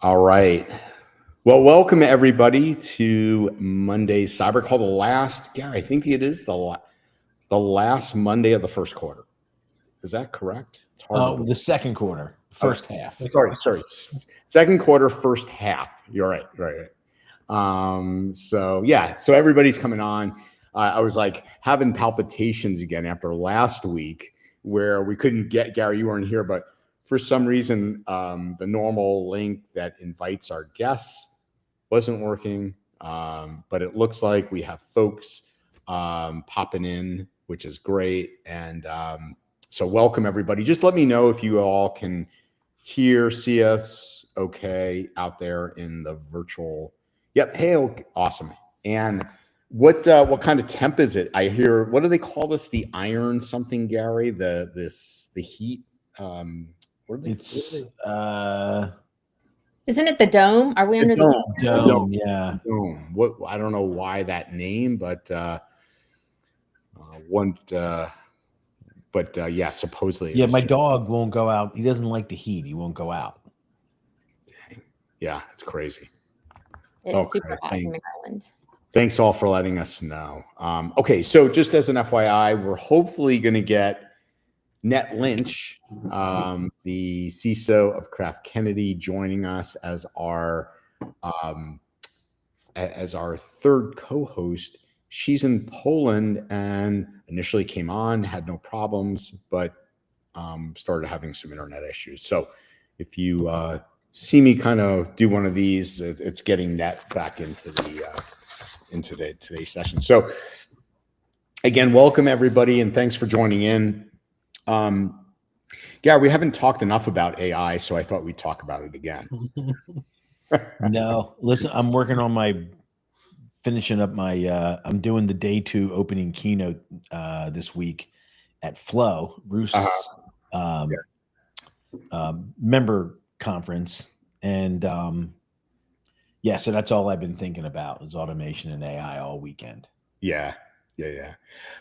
All right. Well, welcome everybody to Monday's CyberCall. Gary, I think it is the last Monday of the first quarter. Is that correct? It's hard to believe. The second quarter, first half. Sorry. Second quarter, first half. You're right. So everybody's coming on. I was like having palpitations again after last week where we couldn't get Gary. You weren't here, but for some reason, the normal link that invites our guests wasn't working. But it looks like we have folks popping in, which is great. And so welcome everybody. Just let me know if you all can see us okay out there in the virtual. Yep. Hey, okay, awesome. And what kind of temp is it? I hear, what do they call this? The iron something, Gary? The heat. Isn't it the dome? Are we under the dome? Yeah. Dome. What? I don't know why that name, but yeah, supposedly. Yeah, my dog won't go out. He doesn't like the heat. He won't go out. Yeah, it's crazy. It's super hot in Maryland. Thanks all for letting us know. Okay, so just as an FYI, we're hopefully going to get Net Lynch, the CISO of Kraft Kennedy, joining us as our third co-host. She's in Poland and initially came on, had no problems, but started having some internet issues. So if you see me kind of do one of these, it's getting Net back into today's session. So again, welcome everybody, and thanks for joining in. Gary, we haven't talked enough about AI, so I thought we'd talk about it again. No, listen, I'm working on finishing up I'm doing the day 2 opening keynote this week at Flow, Roost's member conference. And so that's all I've been thinking about is automation and AI all weekend. Yeah.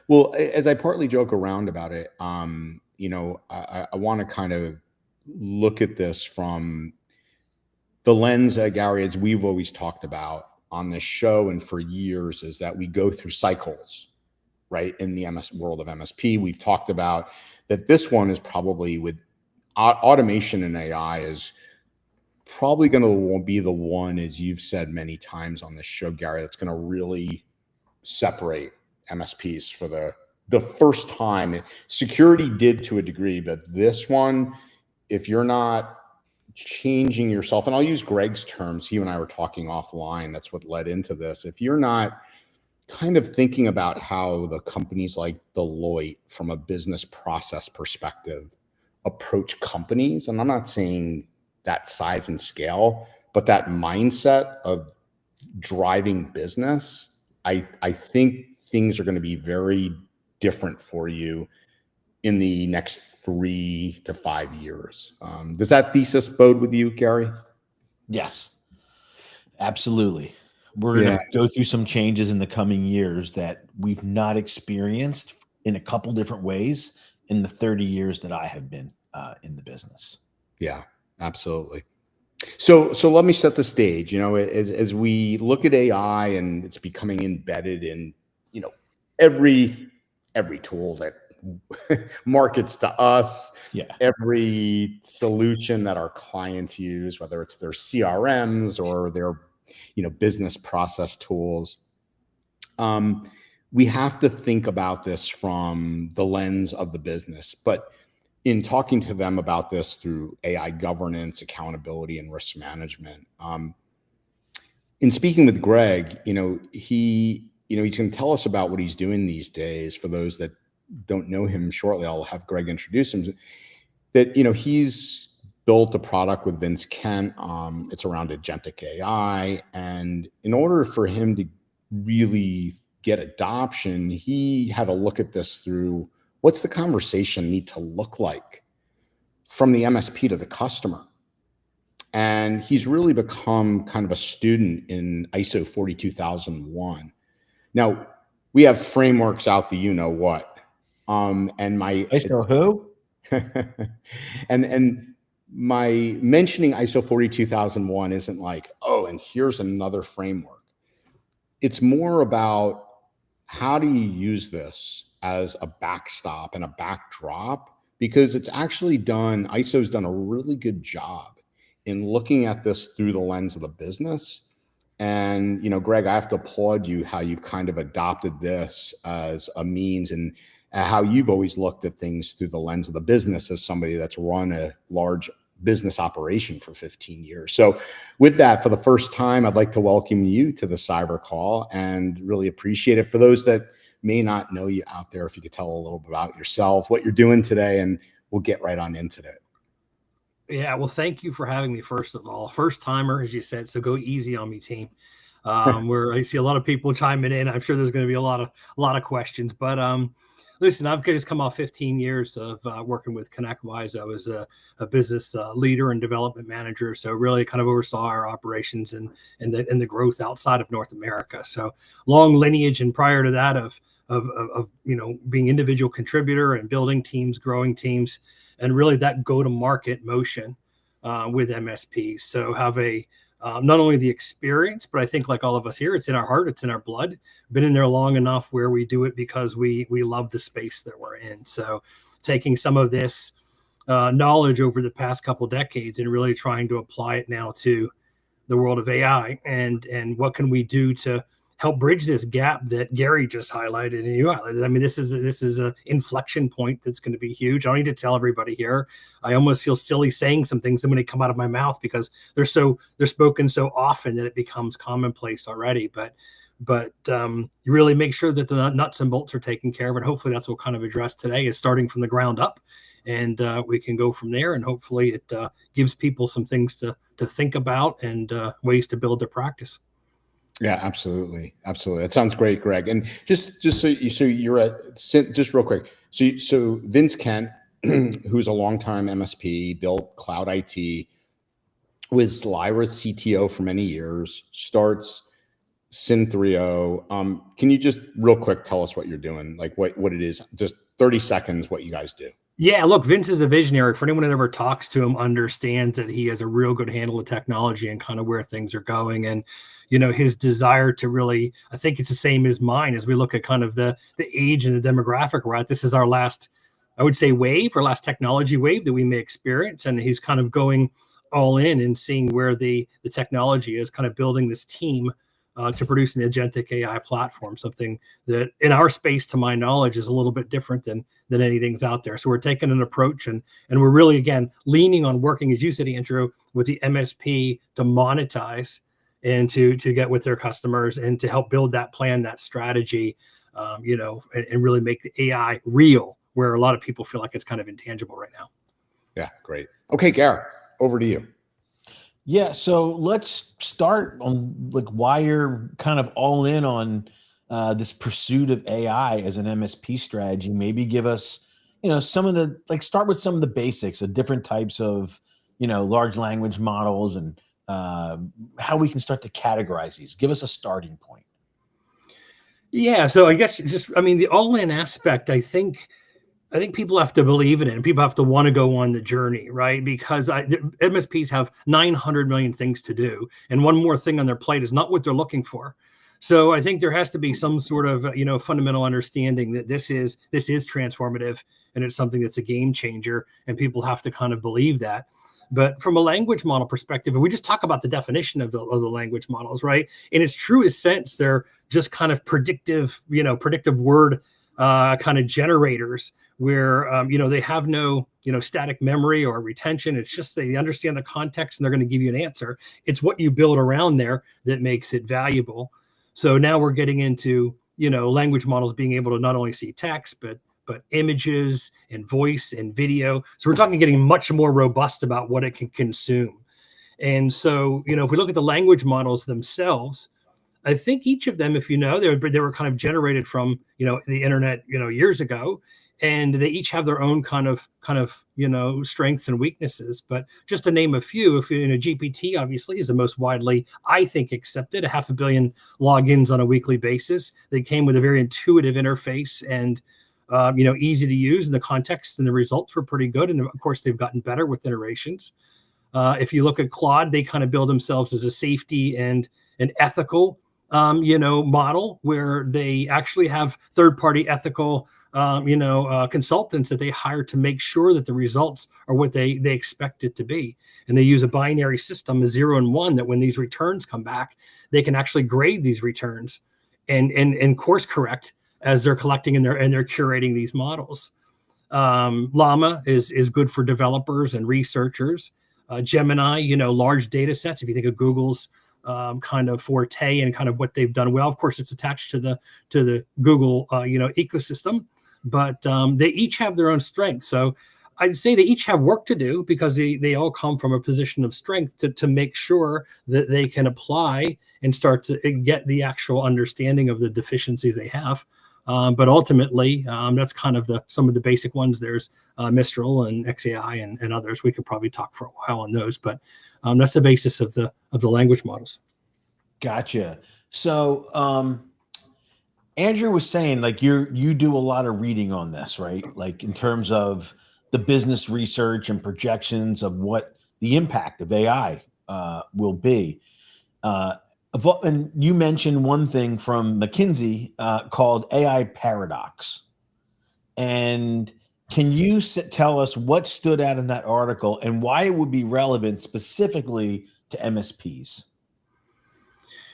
Well, as I partly joke around about it, I want to kind of look at this from the lens, Gary, as we've always talked about on this show and for years, is that we go through cycles, right? In the world of MSP, we've talked about that this one is probably with automation and AI is probably going to be the one, as you've said many times on this show, Gary, that's going to really separate MSPs for the first time. Security did to a degree, but this one, if you're not changing yourself, and I'll use Greg's terms, he and I were talking offline, that's what led into this. If you're not kind of thinking about how the companies like Deloitte from a business process perspective approach companies, and I'm not saying that size and scale, but that mindset of driving business, I think things are going to be very different for you in the next 3 to 5 years. Does that thesis bode with you, Gary? Yes, absolutely. We're going to go through some changes in the coming years that we've not experienced in a couple different ways in the 30 years that I have been in the business. Yeah, absolutely. So let me set the stage. As we look at AI and it's becoming embedded in, every tool that markets to us, every solution that our clients use, whether it's their CRMs or their, business process tools. We have to think about this from the lens of the business, but in talking to them about this through AI governance, accountability, and risk management. In speaking with Greg, he's going to tell us about what he's doing these days. For those that don't know him, shortly I'll have Greg introduce him. That he's built a product with Vince Kent. It's around agentic AI, and in order for him to really get adoption, he had to look at this through what's the conversation need to look like from the MSP to the customer. And he's really become kind of a student in ISO 42001. Now, we have frameworks out the and my ISO who? and my mentioning ISO 42001 isn't like, oh, and here's another framework. It's more about how do you use this as a backstop and a backdrop? Because it's actually ISO's done a really good job in looking at this through the lens of the business. And, Greg, I have to applaud you how you've kind of adopted this as a means, and how you've always looked at things through the lens of the business as somebody that's run a large business operation for 15 years. So with that, for the first time, I'd like to welcome you to the CyberCall and really appreciate it. For those that may not know you out there, if you could tell a little bit about yourself, what you're doing today, and we'll get right on into it. Yeah, well, thank you for having me, first of all. First timer, as you said, so go easy on me, team. Where I see a lot of people chiming in. I'm sure there's going to be a lot of questions, but listen, I've just come off 15 years of working with ConnectWise. I was a business leader and development manager, so really kind of oversaw our operations and the growth outside of North America. So long lineage, and prior to that of being individual contributor and building teams, growing teams, and really that go-to-market motion with MSPs. So have not only the experience, but I think like all of us here, it's in our heart, it's in our blood. Been in there long enough where we do it because we love the space that we're in. So taking some of this knowledge over the past couple decades and really trying to apply it now to the world of AI, and what can we do to help bridge this gap that Gary just highlighted and you highlighted. I mean, this is a inflection point that's going to be huge. I don't need to tell everybody here. I almost feel silly saying some things that when they come out of my mouth because they're spoken so often that it becomes commonplace already. But you really make sure that the nuts and bolts are taken care of, and hopefully that's what we'll kind of address today, is starting from the ground up, and we can go from there. And hopefully it gives people some things to think about and ways to build their practice. Yeah, absolutely. That sounds great, Greg. And just just real quick. So Vince Kent, who's a longtime MSP, built cloud IT, was Lyra's CTO for many years, starts Syn3.0. Can you just real quick tell us what you're doing, like what it is, just 30 seconds, what you guys do? Yeah, look, Vince is a visionary. For anyone that ever talks to him, understands that he has a real good handle of technology and kind of where things are going. And, his desire to really, I think it's the same as mine as we look at kind of the age and the demographic we're at. This is our last, I would say, last technology wave that we may experience. And he's kind of going all in and seeing where the technology is, kind of building this team to produce an agentic AI platform, something that in our space, to my knowledge, is a little bit different than anything's out there. So we're taking an approach and we're really, again, leaning on working, as you said, Andrew, with the MSP to monetize and to get with their customers and to help build that plan, that strategy, and really make the AI real, where a lot of people feel like it's kind of intangible right now. Yeah, great. Okay, Garrett, over to you. Yeah, so let's start on why you're kind of all in on this pursuit of AI as an MSP strategy. Maybe give us, some of the start with some of the basics of different types of, large language models, and how we can start to categorize these. Give us a starting point. Yeah, so I guess the all-in aspect, I think people have to believe in it, and people have to want to go on the journey, right? Because MSPs have 900 million things to do, and one more thing on their plate is not what they're looking for. So I think there has to be some sort of fundamental understanding that this is transformative, and it's something that's a game changer, and people have to kind of believe that. But from a language model perspective, if we just talk about the definition of the language models, right? In its truest sense, they're just kind of predictive word kind of generators, where they have no static memory or retention. It's just they understand the context and they're going to give you an answer. It's what you build around there that makes it valuable. So now we're getting into language models being able to not only see text but images and voice and video. So we're talking getting much more robust about what it can consume. And so if we look at the language models themselves, I think each of them, if they were kind of generated from the internet years ago, and they each have their own kind of strengths and weaknesses. But just to name a few, if GPT obviously is the most widely, I think, accepted, 500 million logins on a weekly basis. They came with a very intuitive interface and easy to use, and the context and the results were pretty good. And of course, they've gotten better with iterations. If you look at Claude, they kind of build themselves as a safety and an ethical, model where they actually have third-party ethical, consultants that they hire to make sure that the results are what they expect it to be. And they use a binary system, a 0 and 1, that when these returns come back, they can actually grade these returns and course correct as they're collecting and they're curating these models. Llama is good for developers and researchers. Gemini, large data sets. If you think of Google's kind of forte and kind of what they've done well, of course, it's attached to the Google ecosystem, but they each have their own strengths. So I'd say they each have work to do because they all come from a position of strength to make sure that they can apply and start to get the actual understanding of the deficiencies they have. But ultimately, that's kind of some of the basic ones. There's Mistral and XAI and others. We could probably talk for a while on those, but that's the basis of the language models. Gotcha. So Andrew was saying, like, you do a lot of reading on this, right? Like in terms of the business research and projections of what the impact of AI will be. And you mentioned one thing from McKinsey called AI paradox. And can you tell us what stood out in that article and why it would be relevant specifically to MSPs?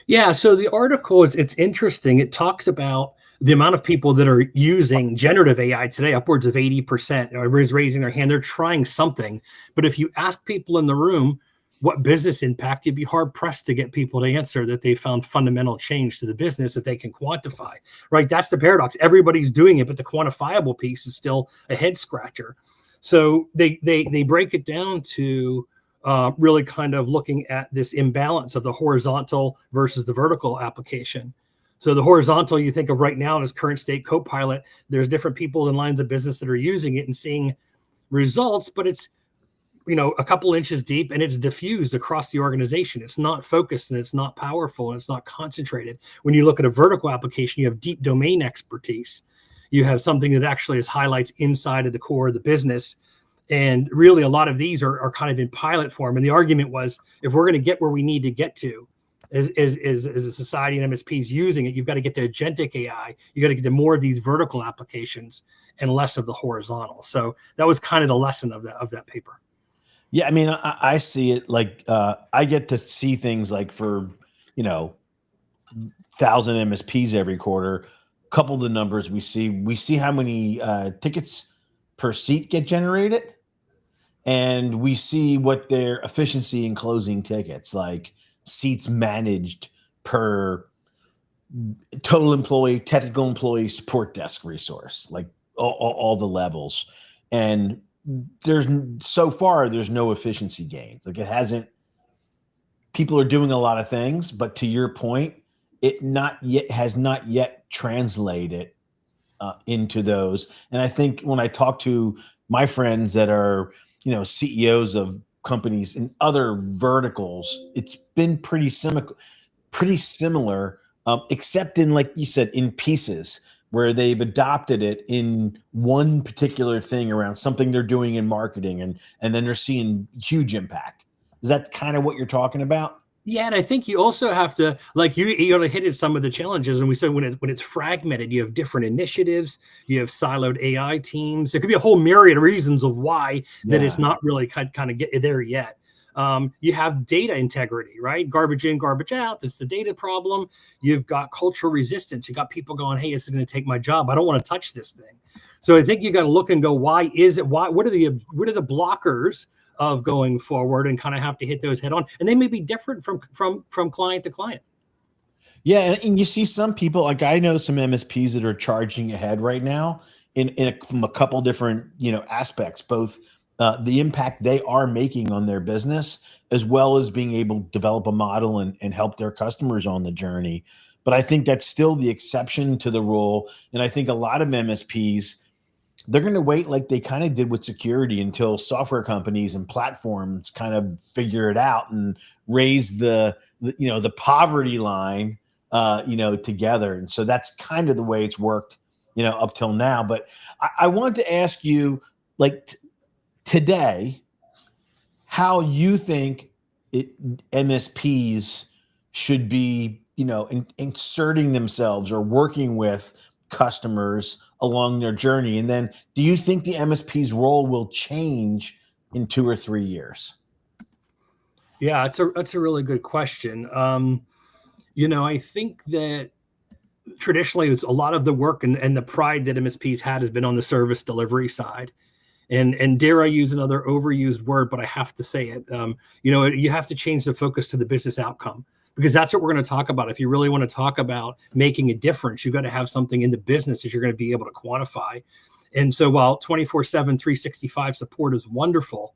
Yeah, so the article it's interesting. It talks about the amount of people that are using generative AI today, upwards of 80%, is raising their hand. They're trying something. But if you ask people in the room what business impact, you'd be hard pressed to get people to answer that they found fundamental change to the business that they can quantify, right? That's the paradox. Everybody's doing it, but the quantifiable piece is still a head scratcher. So they break it down to really kind of looking at this imbalance of the horizontal versus the vertical application. So the horizontal you think of right now as current state Copilot, there's different people in lines of business that are using it and seeing results, but it's a couple inches deep and it's diffused across the organization. It's not focused and it's not powerful and it's not concentrated. When you look at a vertical application, you have deep domain expertise. You have something that actually is highlights inside of the core of the business. And really a lot of these are kind of in pilot form. And the argument was, if we're going to get where we need to get to as a society and MSPs using it, you've got to get to agentic AI. You got to get to more of these vertical applications and less of the horizontal. So that was kind of the lesson of that paper. Yeah, I mean, I see it like I get to see things like for 1,000 MSPs every quarter. Couple of the numbers we see how many tickets per seat get generated, and we see what their efficiency in closing tickets, like seats managed per total employee, technical employee, support desk resource, like all the levels. And there's no efficiency gains. Like people are doing a lot of things, but to your point, it has not yet translated into those. And I think when I talk to my friends that are, CEOs of companies in other verticals, it's been pretty similar, except in, like you said, in pieces, where they've adopted it in one particular thing around something they're doing in marketing, and then they're seeing huge impact. Is that kind of what you're talking about? Yeah, and I think you also have to, like, you hit at some of the challenges. And we said when it's fragmented, you have different initiatives, you have siloed AI teams. There could be a whole myriad of reasons of why that it's not really kind of get there yet. You have data integrity, right? Garbage in, garbage out. That's the data problem. You've got cultural resistance. You got people going, hey, this is going to take my job. I don't want to touch this thing. So I think you got to look and go, what are the blockers of going forward, and kind of have to hit those head on. And they may be different from client to client. Yeah. And you see some people, like I know some MSPs that are charging ahead right now from a couple different, aspects, both the impact they are making on their business, as well as being able to develop a model and help their customers on the journey. But I think that's still the exception to the rule. And I think a lot of MSPs, they're going to wait, like they kind of did with security, until software companies and platforms kind of figure it out and raise the poverty line, together. And so that's kind of the way it's worked up till now. But I want to ask you, like today, how you think MSPs should be, inserting themselves or working with customers along their journey. And then do you think the MSP's role will change in 2 or 3 years? Yeah, that's a really good question. I think that traditionally it's a lot of the work and the pride that MSPs had has been on the service delivery side. And dare I use another overused word, but I have to say it. You have to change the focus to the business outcome, because that's what we're going to talk about. If you really want to talk about making a difference, you've got to have something in the business that you're going to be able to quantify. And so while 24/7, 365 support is wonderful,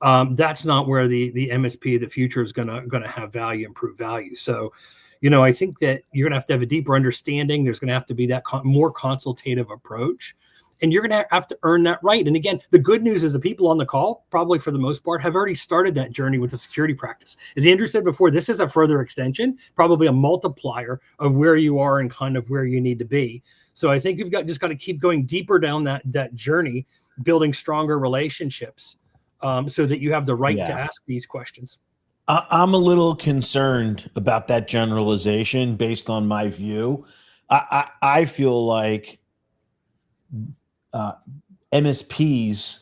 that's not where the MSP of the future is going to have value, improve value. So, I think that you're going to have a deeper understanding. There's going to have to be that more consultative approach, and you're going to have to earn that right. And again, the good news is the people on the call, probably for the most part, have already started that journey with the security practice. As Andrew said before, this is a further extension, probably a multiplier of where you are and kind of where you need to be. So I think you've just got to keep going deeper down that journey, building stronger relationships, so that you have the right to ask these questions. I'm a little concerned about that generalization based on my view. I feel like MSPs,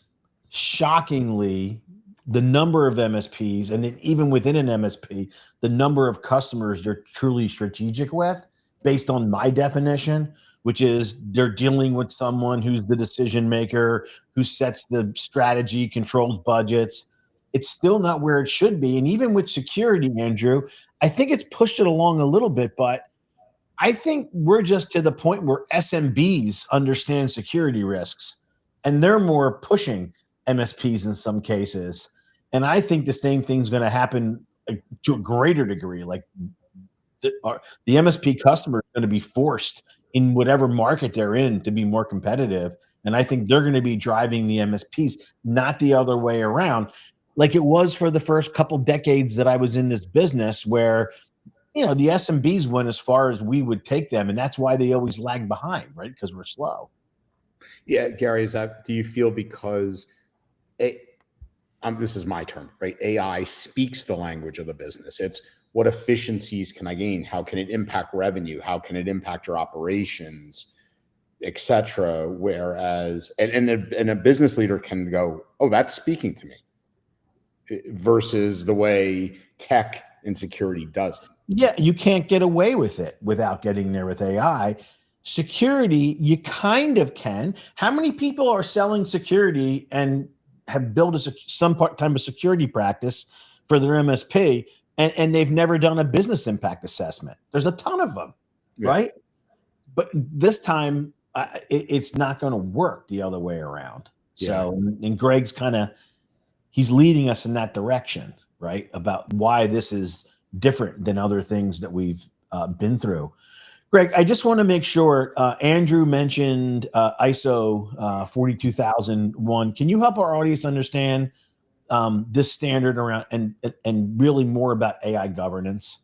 shockingly, the number of MSPs, and then even within an MSP, the number of customers they're truly strategic with, based on my definition, which is they're dealing with someone who's the decision maker, who sets the strategy, controls budgets. It's still not where it should be. And even with security, Andrew, I think it's pushed it along a little bit, but I think we're just to the point where SMBs understand security risks, and they're more pushing MSPs in some cases. And I think the same thing's going to happen to a greater degree. Like the MSP customer is going to be forced in whatever market they're in to be more competitive. And I think they're going to be driving the MSPs, not the other way around, like it was for the first couple decades that I was in this business, where the SMBs went as far as we would take them, and that's why they always lag behind, right? Because we're slow. Yeah, Gary, do you feel because this is my term, right? AI speaks the language of the business. It's what efficiencies can I gain? How can it impact revenue? How can it impact your operations, et cetera? Whereas, and a business leader can go, oh, that's speaking to me, versus the way tech and security doesn't. Yeah, you can't get away with it without getting there with AI. Security, you kind of can. How many people are selling security and have built some time of security practice for their MSP, and they've never done a business impact assessment? There's a ton of them, right? But this time, it's not going to work the other way around. Yeah. So, and Greg's he's leading us in that direction, right? About why this is different than other things that we've been through. Greg, I just want to make sure, Andrew mentioned ISO 42001. Can you help our audience understand this standard around and really more about AI governance?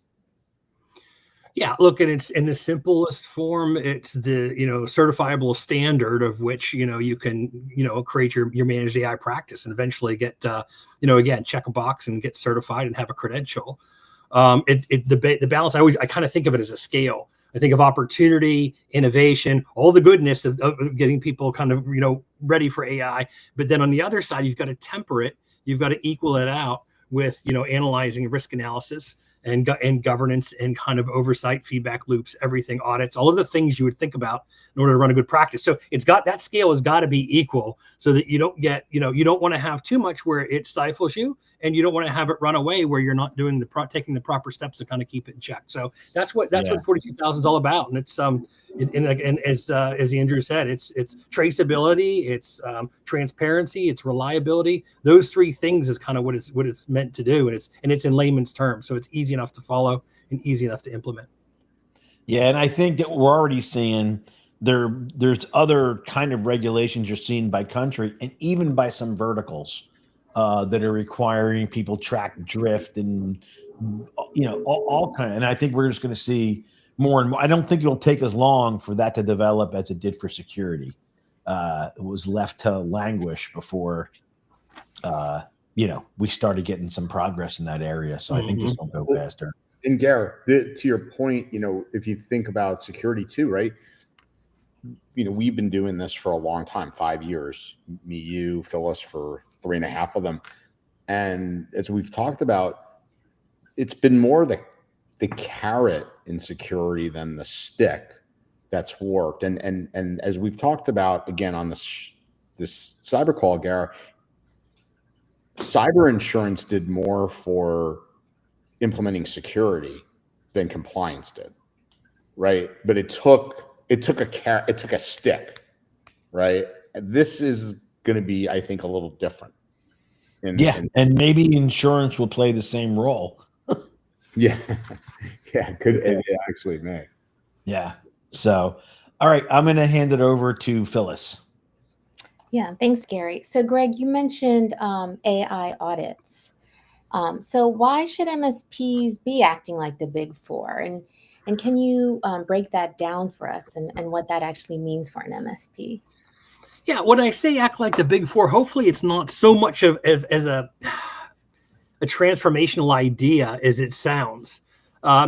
Yeah, look, and it's in the simplest form. It's the certifiable standard of which you can create your managed AI practice and eventually get again, check a box and get certified and have a credential. The balance, I kind of think of it as a scale. I think of opportunity, innovation, all the goodness of getting people kind of ready for AI. But then on the other side, you've got to temper it. You've got to equal it out with analyzing risk analysis and governance and kind of oversight, feedback loops, everything, audits, all of the things you would think about in order to run a good practice. So that scale has got to be equal, so that you don't get, you don't want to have too much where it stifles you, and you don't want to have it run away where you're not doing taking the proper steps to kind of keep it in check. So that's what 42,000 is all about. And it's and as Andrew said, it's traceability, it's transparency, it's reliability. Those three things is kind of what it's meant to do, and it's in layman's terms, so it's easy enough to follow and easy enough to implement. Yeah, and I think that we're already seeing there's other kind of regulations you're seeing by country and even by some verticals that are requiring people track drift and all kind of. And I think we're just going to see more and more. I don't think it'll take as long for that to develop as it did for security. It was left to languish before, we started getting some progress in that area. So I think this will go faster. And Garrett, to your point, if you think about security too, right? We've been doing this for a long time, 5 years, me, you, Phyllis for 3.5 of them. And as we've talked about, it's been more the carrot in security than the stick that's worked. And as we've talked about again on this CyberCall, Garrett, cyber insurance did more for implementing security than compliance did, right? But it took a stick, right? This is going to be, I think, a little different. And maybe insurance will play the same role. Yeah, it actually may. Yeah. So, all right, I'm going to hand it over to Phyllis. Yeah, thanks, Gary. So, Greg, you mentioned AI audits. So, why should MSPs be acting like the Big Four? And can you break that down for us and what that actually means for an MSP? Yeah, when I say act like the Big Four, hopefully it's not so much as a transformational idea as it sounds.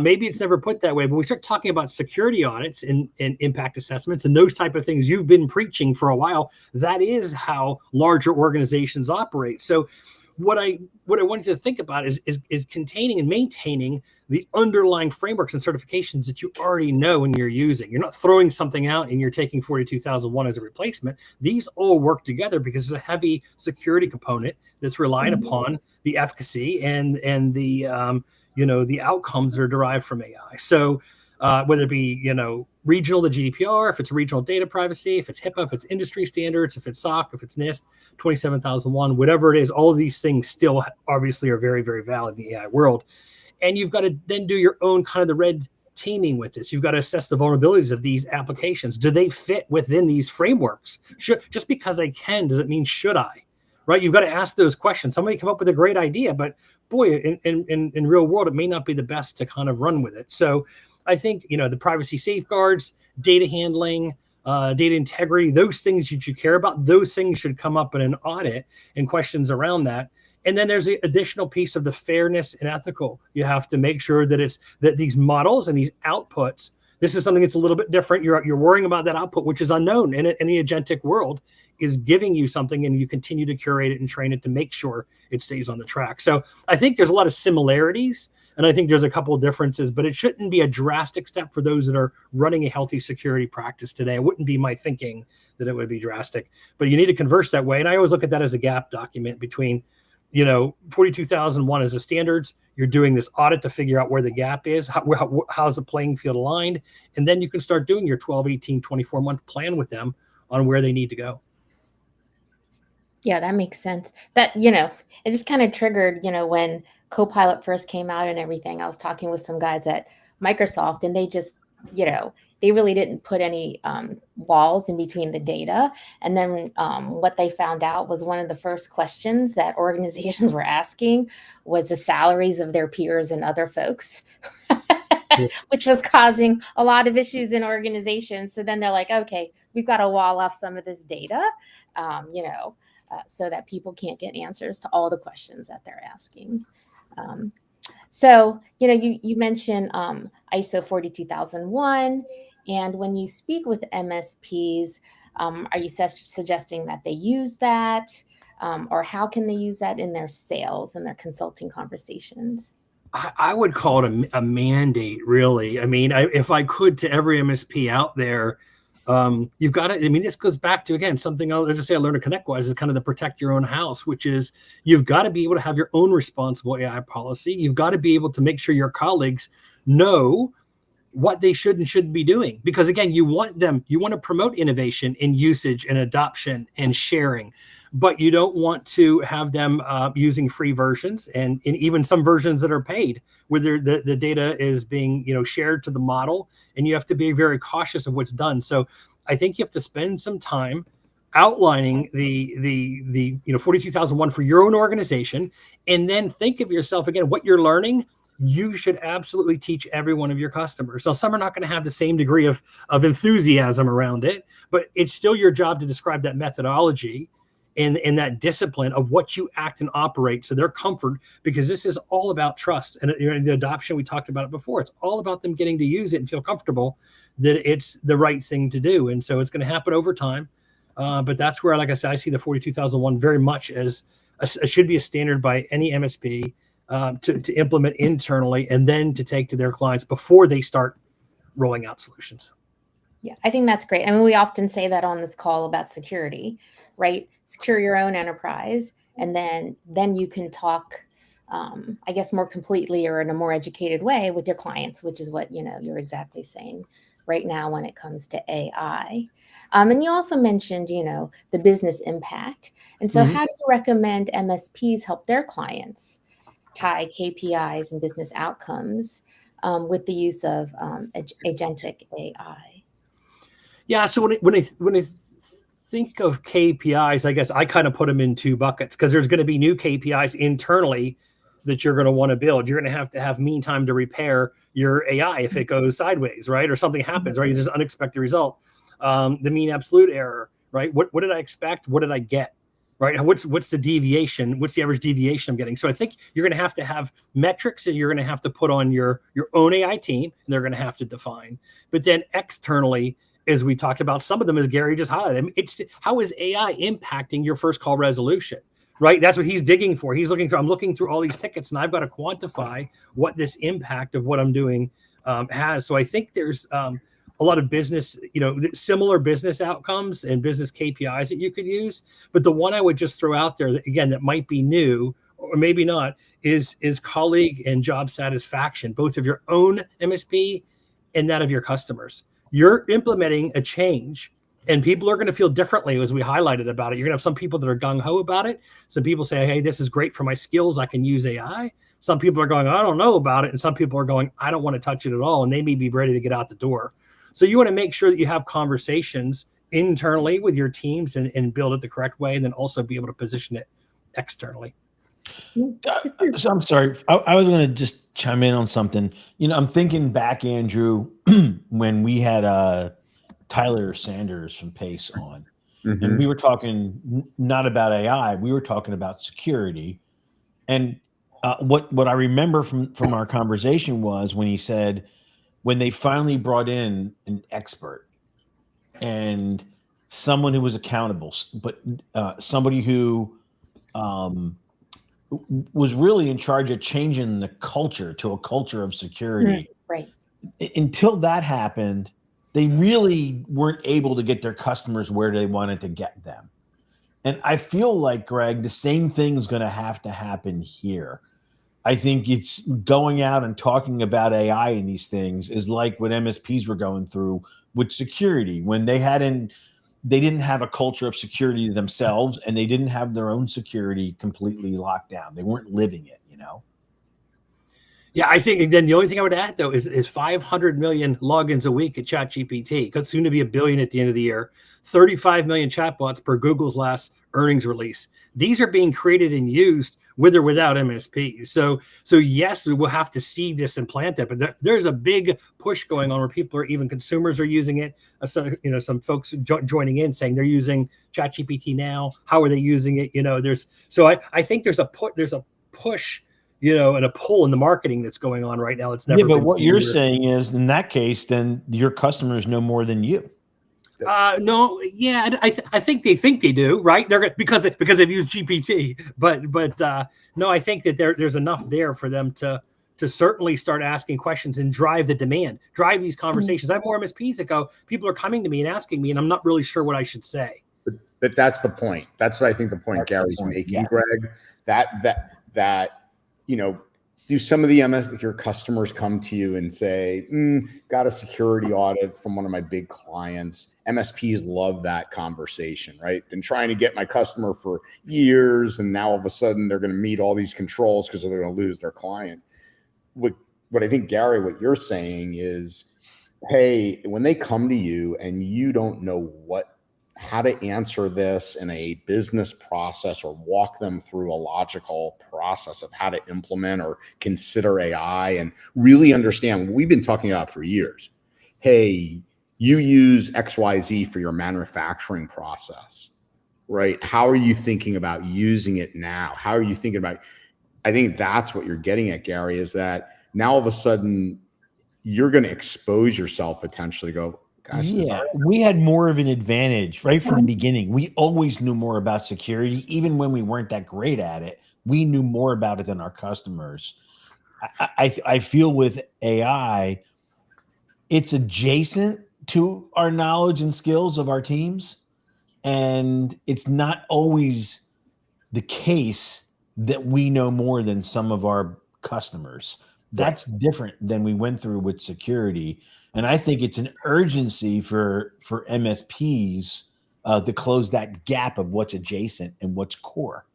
Maybe it's never put that way, but we start talking about security audits and impact assessments and those type of things you've been preaching for a while. That is how larger organizations operate. So what I want you to think about is containing and maintaining the underlying frameworks and certifications that you already know and you're using. You're not throwing something out and you're taking 42001 as a replacement. These all work together because there's a heavy security component that's relying upon the efficacy and the the outcomes that are derived from AI. So whether it be regional to GDPR, if it's regional data privacy, if it's HIPAA, if it's industry standards, if it's SOC, if it's NIST 27001, whatever it is, all of these things still obviously are very, very valid in the AI world. And you've got to then do your own kind of the red teaming with this. You've got to assess the vulnerabilities of these applications. Do they fit within these frameworks? Just because I can, does it mean should I? Right? You've got to ask those questions. Somebody come up with a great idea, but boy, in real world, it may not be the best to kind of run with it. So I think, the privacy safeguards, data handling, data integrity, those things you should care about, those things should come up in an audit and questions around that. And then there's the additional piece of the fairness and ethical. You have to make sure that these models and these outputs, this is something that's a little bit different. You're worrying about that output, which is unknown in the agentic world, is giving you something, and you continue to curate it and train it to make sure it stays on the track. So I think there's a lot of similarities, and I think there's a couple of differences, but it shouldn't be a drastic step for those that are running a healthy security practice today. It wouldn't be my thinking that it would be drastic, but you need to converse that way. And I always look at that as a gap document between 42001 as the standards. You're doing this audit to figure out where the gap is, how's the playing field aligned, and then you can start doing your 12, 18, 24-month plan with them on where they need to go. Yeah, that makes sense. That, it just kind of triggered, when Copilot first came out and everything. I was talking with some guys at Microsoft, and they just, they really didn't put any walls in between the data. And then what they found out was one of the first questions that organizations were asking was the salaries of their peers and other folks, which was causing a lot of issues in organizations. So then they're like, okay, we've got to wall off some of this data, so that people can't get answers to all the questions that they're asking. So, you mentioned ISO 42001, and when you speak with MSPs, are you suggesting that they use that, or how can they use that in their sales and their consulting conversations? I would call it a mandate, really. I mean, if I could, to every MSP out there, you've got to, this goes back to, again, something I'll just say I learned at ConnectWise is kind of the protect your own house, which is you've got to be able to have your own responsible AI policy. You've got to be able to make sure your colleagues know what they should and shouldn't be doing. Because again, you want to promote innovation in usage and adoption and sharing, but you don't want to have them using free versions and even some versions that are paid, where the data is being shared to the model, and you have to be very cautious of what's done. So I think you have to spend some time outlining the 42001 for your own organization, and then think of yourself again, what you're learning. you should absolutely teach every one of your customers. So some are not going to have the same degree of enthusiasm around it, but it's still your job to describe that methodology and that discipline of what you act and operate, so they're comfort, because this is all about trust and the adoption. We talked about it before. It's all about them getting to use it and feel comfortable that it's the right thing to do. And so it's going to happen over time. But that's where, like I said, I see the 42001 very much as should be a standard by any MSP to implement internally and then to take to their clients before they start rolling out solutions. Yeah, I think that's great. I mean, we often say that on this call about security, right? Secure your own enterprise, and then you can talk, I guess, more completely or in a more educated way with your clients, which is what, you're exactly saying right now when it comes to AI. And you also mentioned, the business impact. And so how do you recommend MSPs help their clients tie KPIs and business outcomes with the use of agentic AI? Yeah. So when I think of KPIs, I guess I kind of put them in two buckets, because there's going to be new KPIs internally that you're going to want to build. You're going to have mean time to repair your AI if it goes sideways, right? Or something happens, right? It's just an unexpected result. The mean absolute error, right? What did I expect? What did I get? Right? What's the deviation? What's the average deviation I'm getting? So I think you're going to have metrics that you're going to have to put on your own AI team, and they're going to have to define. But then externally, as we talked about, some of them, as Gary just highlighted, I mean, it's how is AI impacting your first call resolution, right? That's what he's digging for. He's looking through, I'm looking through all these tickets, and I've got to quantify what this impact of what I'm doing has. So I think there's a lot of business, similar business outcomes and business KPIs that you could use. But the one I would just throw out there that, again, that might be new or maybe not is colleague and job satisfaction, both of your own MSP and that of your customers. You're implementing a change, and people are going to feel differently, as we highlighted about it. You're going to have some people that are gung-ho about it. Some people say, hey, this is great for my skills, I can use AI. Some people are going, I don't know about it. And some people are going, I don't want to touch it at all. And they may be ready to get out the door. So you want to make sure that you have conversations internally with your teams and build it the correct way, and then also be able to position it externally. So I'm sorry. I was going to just chime in on something. I'm thinking back, Andrew, when we had Tyler Sanders from Pace on, and we were talking not about AI, we were talking about security. And what I remember from our conversation was when he said, when they finally brought in an expert and someone who was accountable, but somebody who was really in charge of changing the culture to a culture of security. Right. Until that happened, they really weren't able to get their customers where they wanted to get them. And I feel like, Greg, the same thing is going to have to happen here. I think it's going out and talking about AI and these things is like what MSPs were going through with security when they didn't have a culture of security themselves, and they didn't have their own security completely locked down. They weren't living it, Yeah, I think then the only thing I would add, though, is 500 million logins a week at ChatGPT. Could soon to be 1 billion at the end of the year. 35 million chatbots per Google's last earnings release. These are being created and used with or without MSPs. So yes, we will have to see this and plant that, but there's a big push going on where people are, even consumers are using it. Some folks joining in saying they're using ChatGPT now. How are they using it? I think there's a push, and a pull in the marketing that's going on right now. It's never. Yeah, but what you're saying is, in that case, then your customers know more than you. No, yeah, I think they do, right? They're because they've used GPT, but no, I think that there's enough there for them to certainly start asking questions and drive the demand, drive these conversations. I have more MSPs that go, people are coming to me and asking me, and I'm not really sure what I should say. But that's the point. That's what I think the point Gary's making, yes. Greg. That do some of the your customers come to you and say, got a security audit from one of my big clients. MSPs love that conversation, right? Been trying to get my customer for years, and now all of a sudden they're going to meet all these controls because they're going to lose their client. What I think, Gary, what you're saying is, hey, when they come to you and you don't know how to answer this in a business process or walk them through a logical process of how to implement or consider AI and really understand what we've been talking about for years. Hey, you use XYZ for your manufacturing process, right? How are you thinking about using it now? How are you thinking about, I think that's what you're getting at, Gary, is that now all of a sudden you're going to expose yourself potentially to go, gosh, yeah, we had more of an advantage right from the beginning. We always knew more about security, even when we weren't that great at it. We knew more about it than our customers. I feel with AI, it's adjacent to our knowledge and skills of our teams, and it's not always the case that we know more than some of our customers. That's different than we went through with security. And I think it's an urgency for MSPs to close that gap of what's adjacent and what's core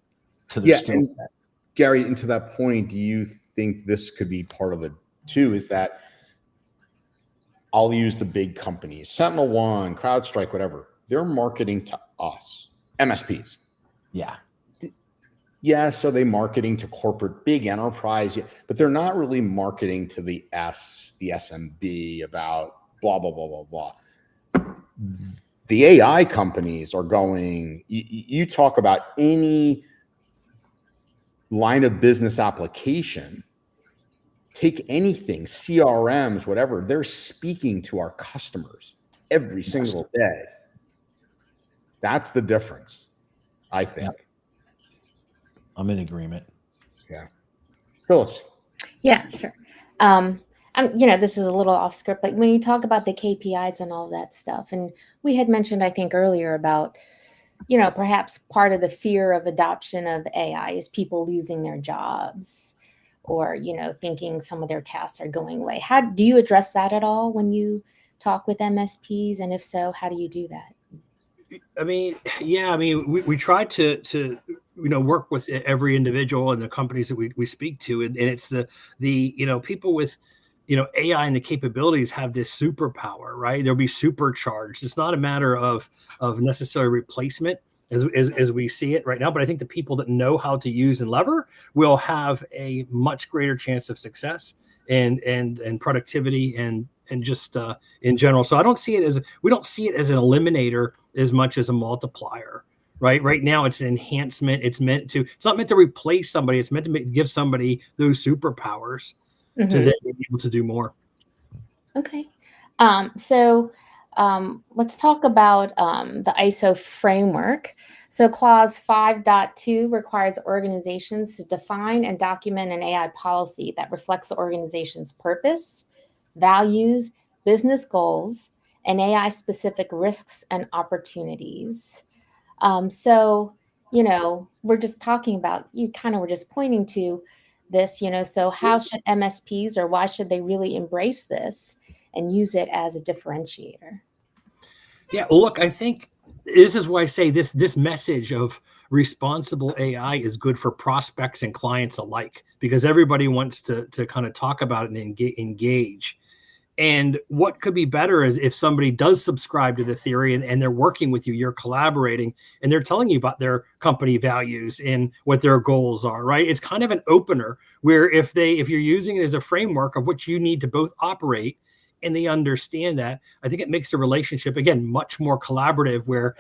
to their skill set. Gary, and to that point, do you think this could be part of the two, is that I'll use the big companies, SentinelOne, CrowdStrike, whatever, they're marketing to us, MSPs. Yeah. Yeah, so they marketing to corporate big enterprise, but they're not really marketing to the SMB about blah, blah, blah, blah, blah. The AI companies are going, you talk about any line of business application, take anything, CRMs, whatever, they're speaking to our customers every single day. That's the difference, I think. Yep. I'm in agreement. Yeah. Phyllis. Yeah, sure. This is a little off script, but when you talk about the KPIs and all that stuff, and we had mentioned, I think earlier about, perhaps part of the fear of adoption of AI is people losing their jobs or, thinking some of their tasks are going away. How do you address that at all when you talk with MSPs? And if so, how do you do that? We try to work with every individual and the companies that we speak to, and it's the people with AI and the capabilities have this superpower, right? They'll be supercharged. It's not a matter of necessary replacement as we see it right now, but I think the people that know how to use and lever will have a much greater chance of success and productivity and just in general. So we don't see it as an eliminator as much as a multiplier, right? Right now it's an enhancement. It's not meant to replace somebody. It's meant to give somebody those superpowers to then be able to do more. Okay. Let's talk about the ISO framework. So clause 5.2 requires organizations to define and document an AI policy that reflects the organization's purpose, values, business goals, and AI-specific risks and opportunities. We're just talking about, you kind of were just pointing to this, so how should MSPs, or why should they really embrace this and use it as a differentiator? Yeah, well, look, I think this is why I say this message of responsible AI is good for prospects and clients alike, because everybody wants to kind of talk about it and engage. And what could be better is if somebody does subscribe to the theory and they're working with you, you're collaborating, and they're telling you about their company values and what their goals are, right? It's kind of an opener where if you're using it as a framework of which you need to both operate, and they understand that, I think it makes the relationship, again, much more collaborative, where,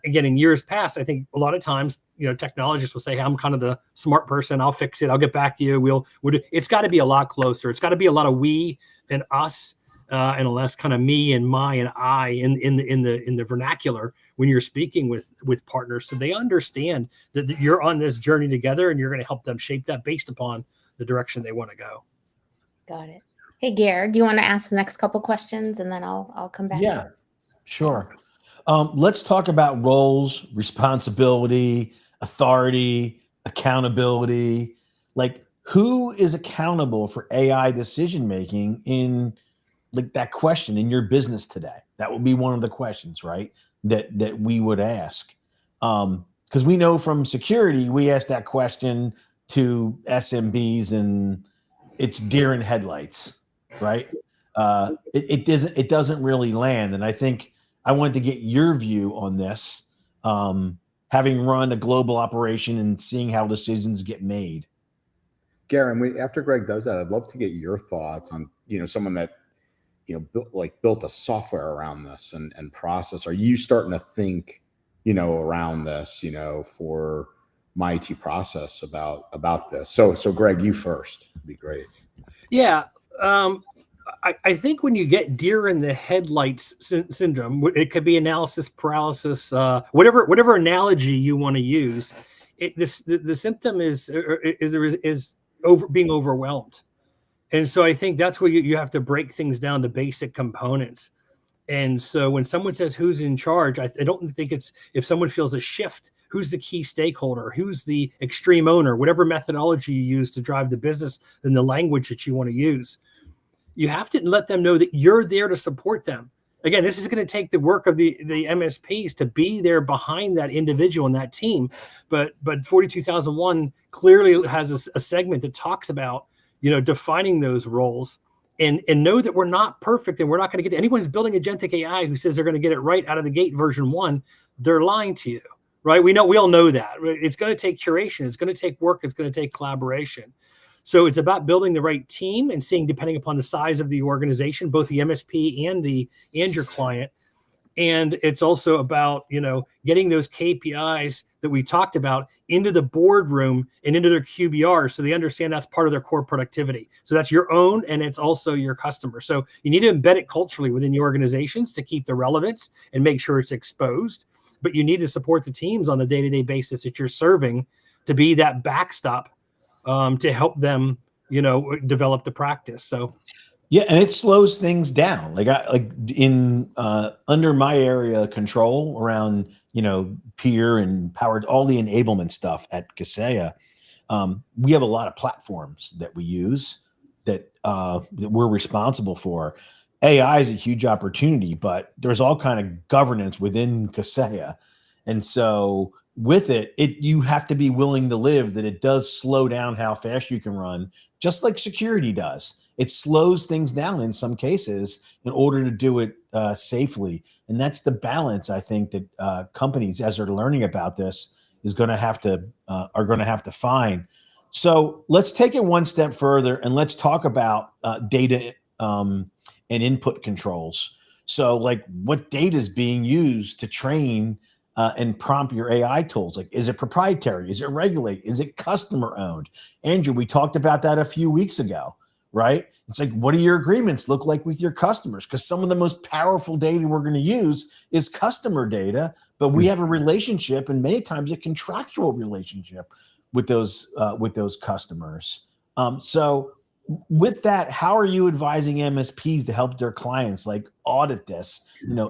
again, in years past, I think a lot of times, technologists will say, hey, I'm kind of the smart person. I'll fix it. I'll get back to you. We'll do. It's got to be a lot closer. It's got to be a lot of we and us, and less kind of me and my and I in the vernacular when you're speaking with partners, so they understand that you're on this journey together and you're going to help them shape that based upon the direction they want to go. Got it. Hey, Gare, do you want to ask the next couple questions and then I'll come back? Yeah, sure. Let's talk about roles, responsibility, authority, accountability. Like, who is accountable for AI decision-making in like that question in your business today? That would be one of the questions, right? That we would ask. Because we know from security, we ask that question to SMBs and it's deer in headlights, right? It doesn't really land. And I think I wanted to get your view on this, having run a global operation and seeing how decisions get made. Garen, after Greg does that, I'd love to get your thoughts on, someone that, built a software around this and process. Are you starting to think, around this, for my IT process about this? So Greg, you first. It'd be great. Yeah. I think when you get deer in the headlights syndrome, it could be analysis paralysis, whatever analogy you want to use. The symptom is being overwhelmed, and so I think that's where you have to break things down to basic components. And so when someone says who's in charge, I don't think it's if someone feels a shift, who's the key stakeholder, who's the extreme owner, whatever methodology you use to drive the business and the language that you want to use. You have to let them know that you're there to support them. Again, this is going to take the work of the MSPs to be there behind that individual and that team. But 42001 clearly has a segment that talks about, defining those roles and know that we're not perfect and we're not going to get anyone who's building agentic AI who says they're going to get it right out of the gate version 1. They're lying to you, right? We all know that. It's going to take curation. It's going to take work. It's going to take collaboration. So it's about building the right team and seeing, depending upon the size of the organization, both the MSP and your client. And it's also about, getting those KPIs that we talked about into the boardroom and into their QBR so they understand that's part of their core productivity. So that's your own and it's also your customer. So you need to embed it culturally within the organizations to keep the relevance and make sure it's exposed. But you need to support the teams on a day-to-day basis that you're serving to be that backstop to help them, develop the practice. So, yeah, and it slows things down. Like in under my area of control around, peer and powered, all the enablement stuff at Kaseya. We have a lot of platforms that we use that we're responsible for. AI is a huge opportunity, but there's all kind of governance within Kaseya, and so with it, you have to be willing to live that it does slow down how fast you can run, just like security does. It slows things down in some cases in order to do it safely. And that's the balance, I think, that companies, as they're learning about this, are going to have to find. So let's take it one step further and let's talk about data and input controls. So like what data is being used to train and prompt your AI tools? Like, is it proprietary? Is it regulated? Is it customer owned? Andrew, we talked about that a few weeks ago, right? It's like, what do your agreements look like with your customers? Because some of the most powerful data we're going to use is customer data, but we have a relationship and many times a contractual relationship with those customers. So with that, how are you advising MSPs to help their clients like audit this,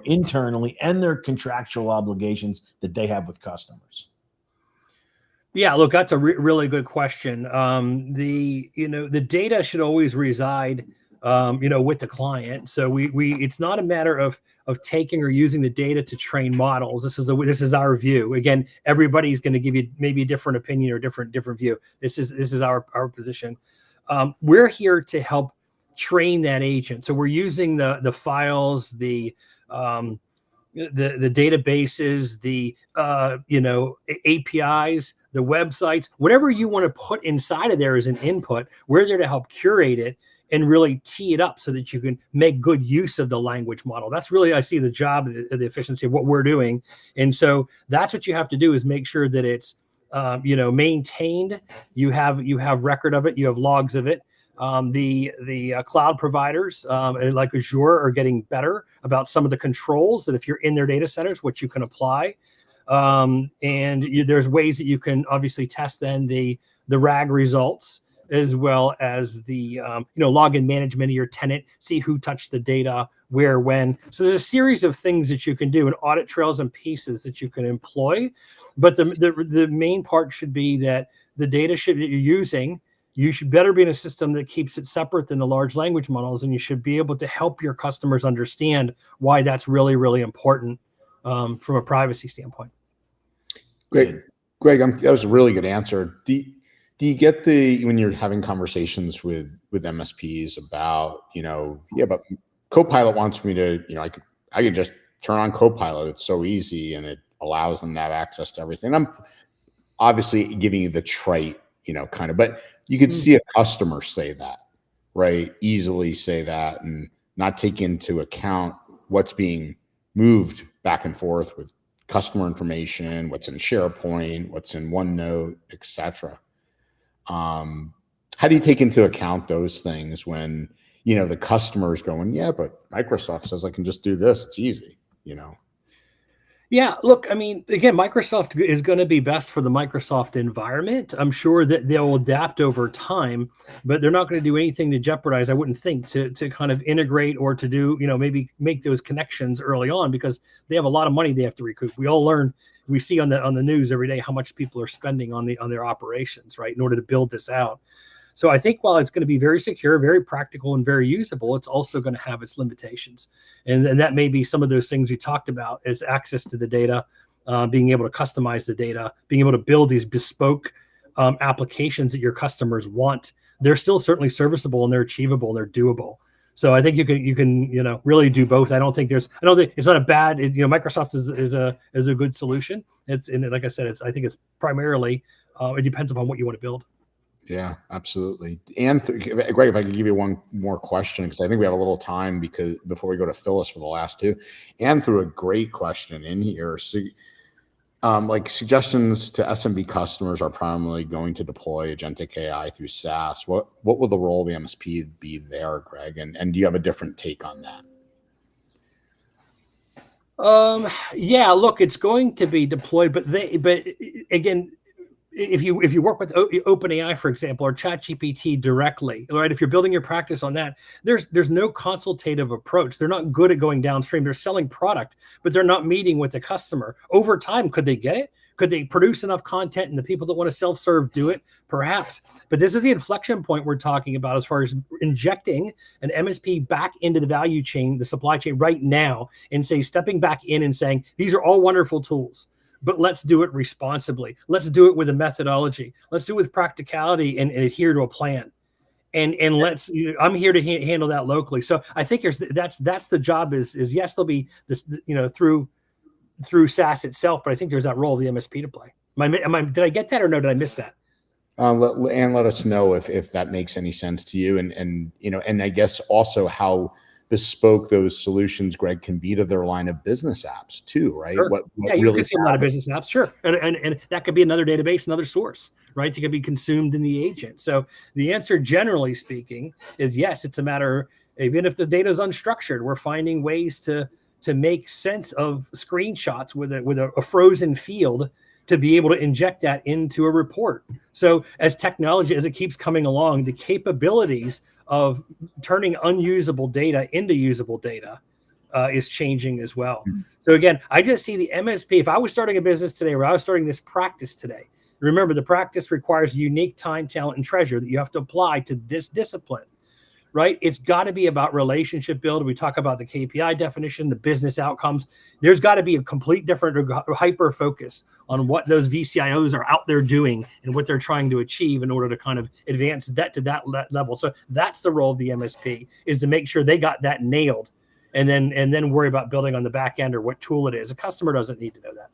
internally and their contractual obligations that they have with customers? Yeah, look, that's a really good question. The data should always reside, with the client. So it's not a matter of taking or using the data to train models. This is our view. Again, everybody's going to give you maybe a different opinion or different view. This is our position. We're here to help train that agent. So we're using the files, the databases, the APIs, the websites, whatever you want to put inside of there as an input. We're there to help curate it and really tee it up so that you can make good use of the language model. That's really, I see, the job, the efficiency of what we're doing. And so that's what you have to do, is make sure that it's maintained. You have record of it. You have logs of it. The cloud providers like Azure are getting better about some of the controls that if you're in their data centers, what you can apply. There's ways that you can obviously test then the RAG results, as well as the login management of your tenant, see who touched the data, where, when. So there's a series of things that you can do, and audit trails and pieces that you can employ. But the main part should be that the data that you're using, you should better be in a system that keeps it separate than the large language models, and you should be able to help your customers understand why that's really, really important from a privacy standpoint. Great, Greg, that was a really good answer. Do you get when you're having conversations with MSPs about, but Copilot wants me to, I could just turn on Copilot. It's so easy, and it allows them to have access to everything. I'm obviously giving you the trite, kind of, but you could see a customer say that, right? Easily say that and not take into account what's being moved back and forth with customer information, what's in SharePoint, what's in OneNote, etc. How do you take into account those things when, the customer is going, yeah, but Microsoft says I can just do this. It's easy, Yeah, look, I mean, again, Microsoft is going to be best for the Microsoft environment. I'm sure that they'll adapt over time, but they're not going to do anything to jeopardize, I wouldn't think, to kind of integrate or to do, maybe make those connections early on, because they have a lot of money they have to recoup. We all learn, we see on the news every day how much people are spending on their operations, right, in order to build this out. So I think while it's going to be very secure, very practical, and very usable, it's also going to have its limitations. And that may be some of those things you talked about, is access to the data, being able to customize the data, being able to build these bespoke applications that your customers want. They're still certainly serviceable, and they're achievable, and they're doable. So I think you can really do both. I don't think it's not a bad, Microsoft is a good solution. And like I said, I think it's primarily, it depends upon what you want to build. Yeah, absolutely. And Greg, if I could give you one more question, because I think we have a little time before we go to Phyllis for the last two. And threw a great question in here. So, like suggestions to SMB customers are primarily going to deploy agentic AI through SaaS. What will the role of the MSP be there, Greg? And do you have a different take on that? Yeah, look, it's going to be deployed, but again, if you work with OpenAI, for example, or ChatGPT directly, right? If you're building your practice on that, there's no consultative approach. They're not good at going downstream. They're selling product, but they're not meeting with the customer. Over time, could they get it? Could they produce enough content, and the people that want to self-serve do it? Perhaps. But this is the inflection point we're talking about as far as injecting an MSP back into the value chain, the supply chain right now, and stepping back in and saying, these are all wonderful tools, but let's do it responsibly. Let's do it with a methodology. Let's do it with practicality and adhere to a plan. And I'm here to handle that locally. So I think that's the job is yes, there'll be this, through SaaS itself, but I think there's that role of the MSP to play. Did I get that, or no, did I miss that? Let us know if that makes any sense to you. And I guess also how bespoke those solutions, Greg, can be to their line of business apps too, right? Sure. What you really could see a lot of business apps, sure. And that could be another database, another source, right? That could be consumed in the agent. So the answer, generally speaking, is yes, it's a matter, even if the data is unstructured, we're finding ways to make sense of screenshots with a frozen field to be able to inject that into a report. So as technology, as it keeps coming along, the capabilities of turning unusable data into usable data is changing as well. So again, I just see the MSP, if I was starting a business today, or I was starting this practice today, remember the practice requires unique time, talent, and treasure that you have to apply to this discipline, right? It's got to be about relationship build. We talk about the KPI definition, the business outcomes. There's got to be a complete different hyper focus on what those vCISOs are out there doing and what they're trying to achieve in order to kind of advance that to that level. So that's the role of the MSP, is to make sure they got that nailed, and then worry about building on the back end or what tool it is. A customer doesn't need to know that.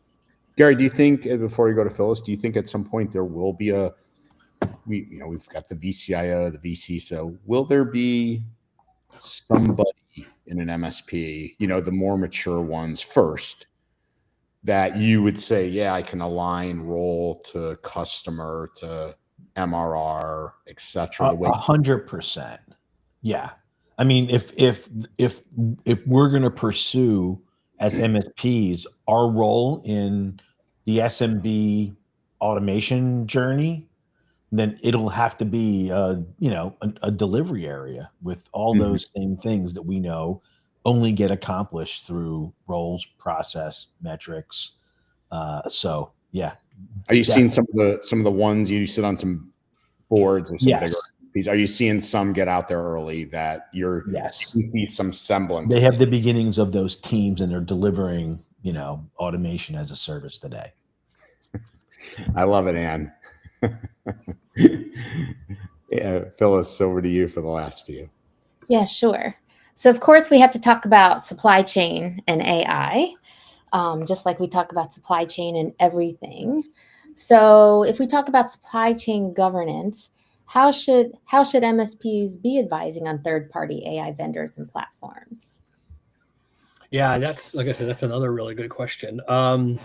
Gary, do you think, before we go to Phyllis, do you think at some point there will be we've got the vCIO, the vCISO. Will there be somebody in an MSP, the more mature ones first, that you would say, yeah, I can align role to customer to MRR, et cetera? 100%. Yeah. I mean, if we're going to pursue as MSPs our role in the SMB automation journey, then it'll have to be a delivery area with all those same things that we know only get accomplished through roles, process, metrics. So yeah. Are you seeing some of the ones you sit on some boards or some bigger? Are you seeing some get out there early that you see some semblance? They have the beginnings of those teams, and they're delivering, automation as a service today. I love it, Ann. Yeah, Phyllis, over to you for the last few. Yeah, sure. So of course we have to talk about supply chain and AI, just like we talk about supply chain and everything. So if we talk about supply chain governance, how should MSPs be advising on third-party AI vendors and platforms? Yeah, that's, like I said, that's another really good question. I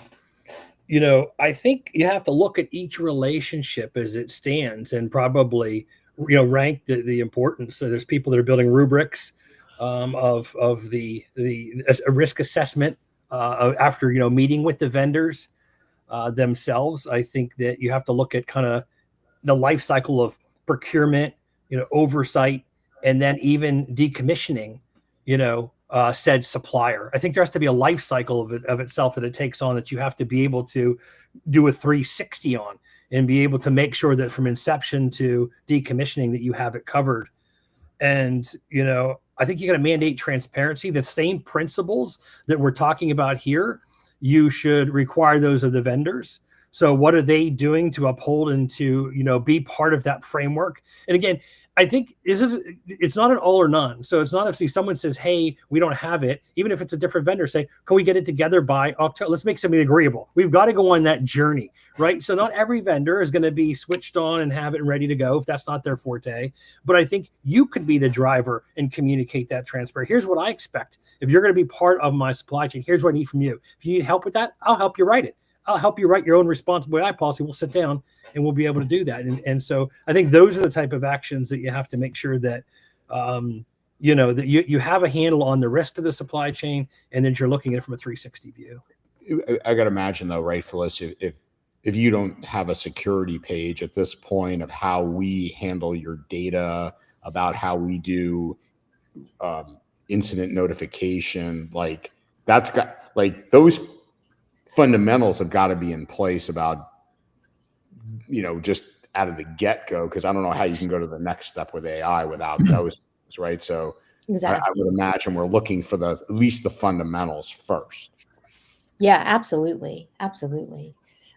think you have to look at each relationship as it stands and probably, rank the importance. So there's people that are building rubrics of the a risk assessment after meeting with the vendors themselves. I think that you have to look at kind of the life cycle of procurement, oversight, and then even decommissioning, said supplier. I think there has to be a life cycle of itself that it takes on, that you have to be able to do a 360 on and be able to make sure that from inception to decommissioning that you have it covered. And, I think you got to mandate transparency. The same principles that we're talking about here, you should require those of the vendors. So what are they doing to uphold and to, be part of that framework? And again, I think it's not an all or none. So it's not if someone says, hey, we don't have it, even if it's a different vendor, say, can we get it together by October? Let's make something agreeable. We've got to go on that journey, right? So not every vendor is going to be switched on and have it ready to go if that's not their forte. But I think you could be the driver and communicate that transfer. Here's what I expect. If you're going to be part of my supply chain, here's what I need from you. If you need help with that, I'll help you write it. I'll help you write your own responsible AI policy. We'll sit down and we'll be able to do that. And so I think those are the type of actions that you have to make sure that, that you have a handle on the rest of the supply chain, and that you're looking at it from a 360 view. I got to imagine though, right, Phyllis, if you don't have a security page at this point of how we handle your data, about how we do incident notification, like that's got, like, those fundamentals have got to be in place about, just out of the get-go, because I don't know how you can go to the next step with AI without those things, right? So Exactly. I would imagine we're looking for at least the fundamentals first. Yeah, absolutely. Absolutely.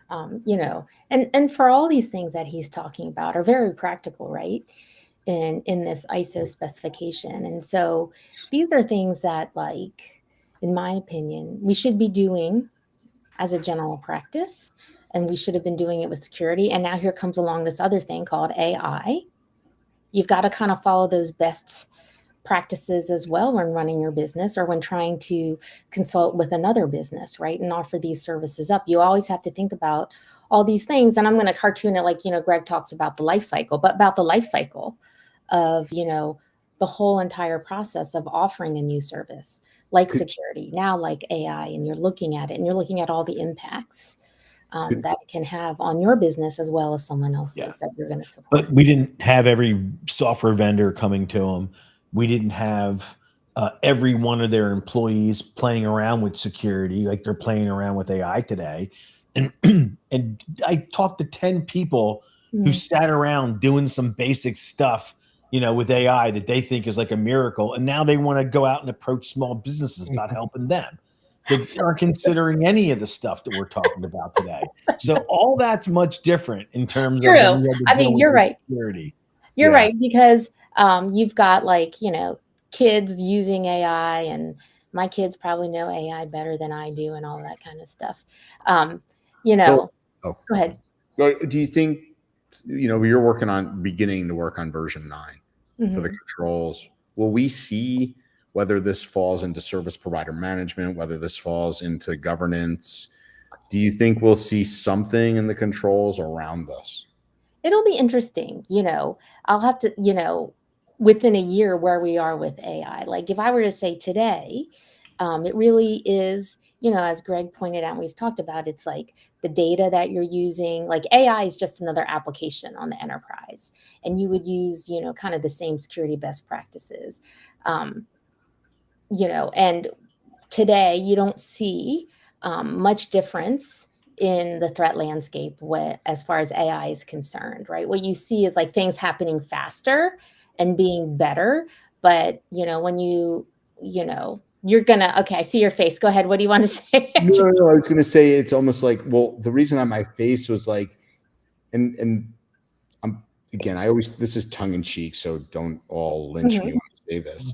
And for all these things that he's talking about are very practical, right? In this ISO specification. And so these are things that, like, in my opinion, we should be doing as a general practice, and we should have been doing it with security. And now here comes along this other thing called AI. You've got to kind of follow those best practices as well when running your business or when trying to consult with another business, right? And offer these services up. You always have to think about all these things. And I'm going to cartoon it like, Greg talks about the life cycle, but about the life cycle of, the whole entire process of offering a new service like security, now like AI, and you're looking at it and you're looking at all the impacts that it can have on your business as well as someone else's that you're going to support. But we didn't have every software vendor coming to them. We didn't have every one of their employees playing around with security like they're playing around with AI today. And and I talked to 10 people who sat around doing some basic stuff, with AI that they think is like a miracle. And now they want to go out and approach small businesses about helping them. They aren't considering any of the stuff that we're talking about today. So all that's much different in terms True. of I mean, you're right. security. You're right, because you've got, like, kids using AI, and my kids probably know AI better than I do and all that kind of stuff. Go ahead. Do you think, you're beginning to work on version 9 for the controls? Will we see whether this falls into service provider management, whether this falls into governance? Do you think we'll see something in the controls around this? It'll be interesting. I'll have to, within a year where we are with AI. Like, if I were to say today, it really is, as Greg pointed out, and we've talked about, it's like the data that you're using, like AI is just another application on the enterprise, and you would use, kind of the same security best practices. And today you don't see much difference in the threat landscape as far as AI is concerned, right? What you see is like things happening faster and being better. But, when you're gonna, okay, I see your face. Go ahead. What do you want to say? No, I was going to say, it's almost like, well, the reason on my face was like, and I'm, again, this is tongue in cheek, so don't all lynch me when I say this.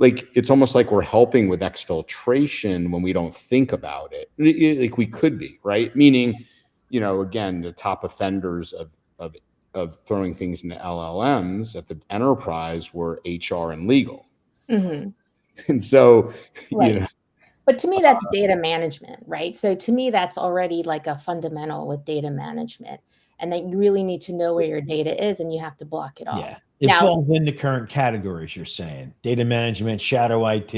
like it's almost like we're helping with exfiltration when we don't think about it. Like we could be, right? Meaning, again, the top offenders of throwing things into LLMs at the enterprise were HR and legal. Mm-hmm. And so, right. But to me, that's data management, right? So to me, that's already like a fundamental with data management, and that you really need to know where your data is, and you have to block it off. Yeah, it falls in the current categories you're saying: data management, shadow IT.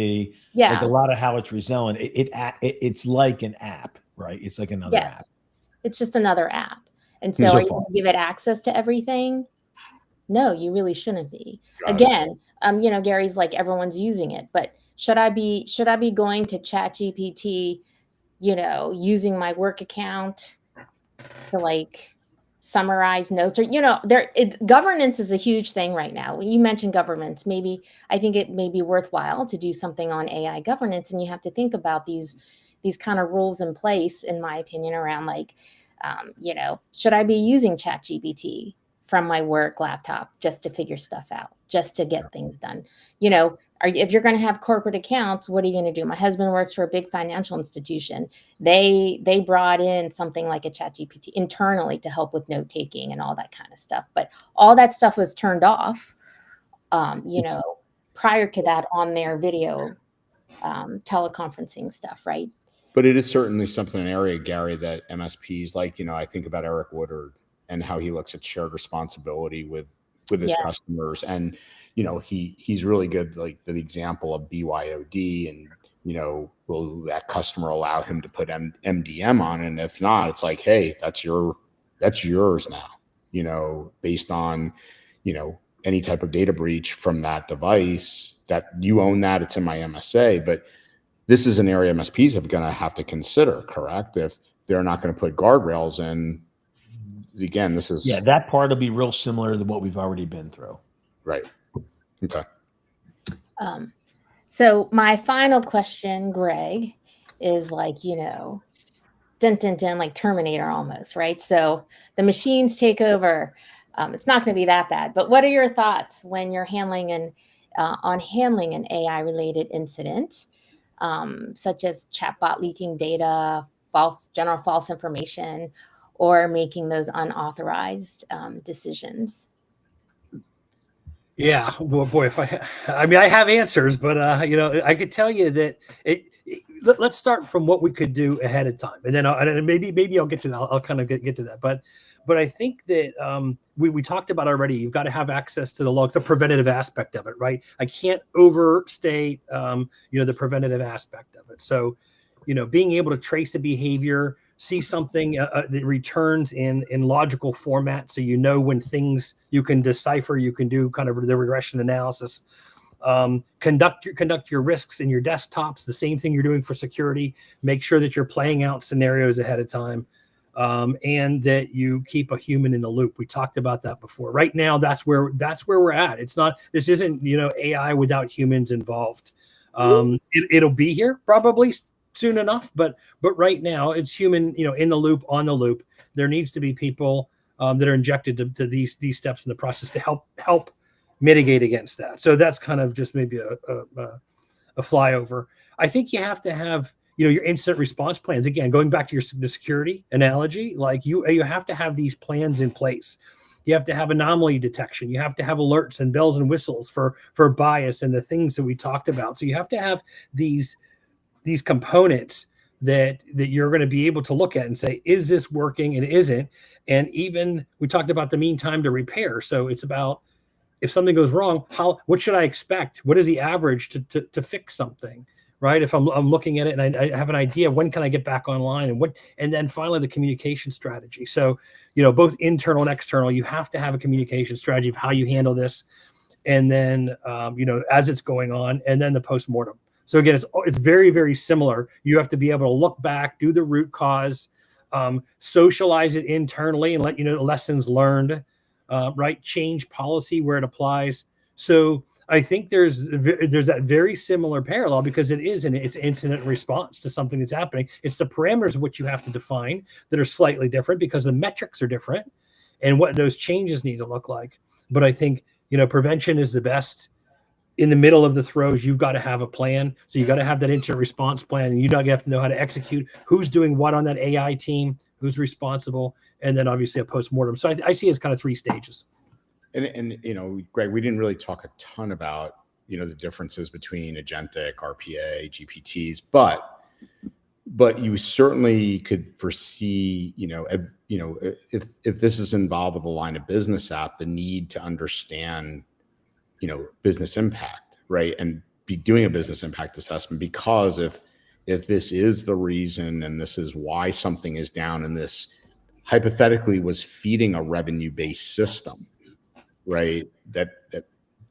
Yeah, like a lot of how it's reselling. It's like an app, right? It's like another app. It's just another app. And so, are you going to give it access to everything? No, you really shouldn't be. Again, Gary's like everyone's using it, but should I be going to ChatGPT, using my work account to like summarize notes, or governance is a huge thing right now. When you mentioned governance, I think it may be worthwhile to do something on AI governance, and you have to think about these kind of rules in place, in my opinion, around like, should I be using ChatGPT from my work laptop just to figure stuff out, just to get things done? If you're going to have corporate accounts, what are you going to do? My husband works for a big financial institution. They brought in something like a ChatGPT internally to help with note taking and all that kind of stuff. But all that stuff was turned off, prior to that on their video teleconferencing stuff, right? But it is certainly something, an area, Gary, that MSPs, like, I think about Eric Woodard and how he looks at shared responsibility with his customers. And, he's really good, like the example of BYOD, and, will that customer allow him to put MDM on it? And if not, it's like, hey, that's yours now, based on, any type of data breach from that device, that you own that, it's in my MSA. But this is an area MSPs are going to have to consider, correct? If they're not going to put guardrails in, again, this is... Yeah, that part will be real similar to what we've already been through. Right. Okay. So my final question, Greg, is like, dun, dun, dun, like Terminator almost, right? So the machines take over. It's not going to be that bad. But what are your thoughts when you're handling an AI-related incident, such as chatbot leaking data, general false information, or making those unauthorized decisions? Yeah, well, boy, I have answers, but I could tell you that let's start from what we could do ahead of time, and then maybe I'll get to that. I'll kind of get to that, but I think that we talked about already. You've got to have access to the logs, the preventative aspect of it, right? I can't overstate the preventative aspect of it. So, being able to trace the behavior, see something that returns in logical format, so when things you can decipher, you can do kind of the regression analysis. Conduct your risks in your desktops, the same thing you're doing for security. Make sure that you're playing out scenarios ahead of time, and that you keep a human in the loop. We talked about that before. Right now, that's where we're at. This isn't AI without humans involved. It'll be here probably soon enough, but right now it's human, in the loop, on the loop. There needs to be people that are injected to these steps in the process to help mitigate against that. So that's kind of just maybe a flyover. I think you have to have your incident response plans. Again, going back to the security analogy, like you have to have these plans in place. You have to have anomaly detection. You have to have alerts and bells and whistles for bias and the things that we talked about. So you have to have these components that you're going to be able to look at and say, is this working? And it isn't. And even we talked about the mean time to repair. So it's about, if something goes wrong, what should I expect? What is the average to fix something, right? If I'm looking at it and I have an idea, when can I get back online, and then finally the communication strategy. So, both internal and external, you have to have a communication strategy of how you handle this. And then, as it's going on, and then the postmortem. So again, it's very, very similar. You have to be able to look back, do the root cause, socialize it internally, and let the lessons learned, right? Change policy where it applies. So I think there's that very similar parallel, because it's incident response to something that's happening. It's the parameters of what you have to define that are slightly different, because the metrics are different and what those changes need to look like. But I think prevention is the best in the middle of the throes, you've got to have a plan. So you got to have that incident response plan, and you have to know how to execute, who's doing what on that AI team, who's responsible, and then obviously a postmortem. So I see it as kind of 3 stages. And Greg, we didn't really talk a ton about the differences between agentic, RPA, GPTs, but you certainly could foresee, if this is involved with a line of business app, the need to understand, business impact, right? And be doing a business impact assessment, because if this is the reason and this is why something is down, and this hypothetically was feeding a revenue-based system, right? That